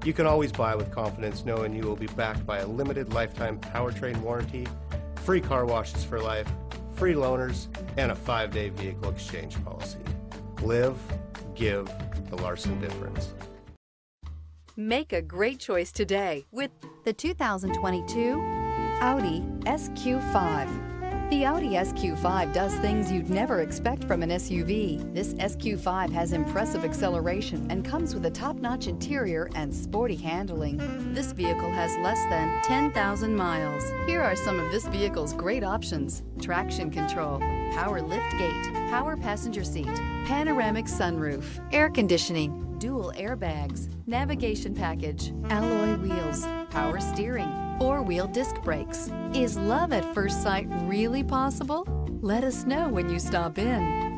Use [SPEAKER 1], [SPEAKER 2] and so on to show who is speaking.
[SPEAKER 1] You can always buy with confidence knowing you will be backed by a limited lifetime powertrain warranty, free car washes for life, free loaners, and a 5-day vehicle exchange policy. Live, give the Larson difference.
[SPEAKER 2] Make a great choice today with
[SPEAKER 3] the 2022 Audi SQ5. The Audi SQ5 does things you'd never expect from an SUV. This SQ5 has impressive acceleration and comes with a top-notch interior and sporty handling. This vehicle has less than 10,000 miles. Here are some of this vehicle's great options: traction control, power liftgate, power passenger seat, panoramic sunroof, air conditioning, dual airbags, navigation package, alloy wheels, power steering, four-wheel disc brakes. Is love at first sight really possible? Let us know when you stop in.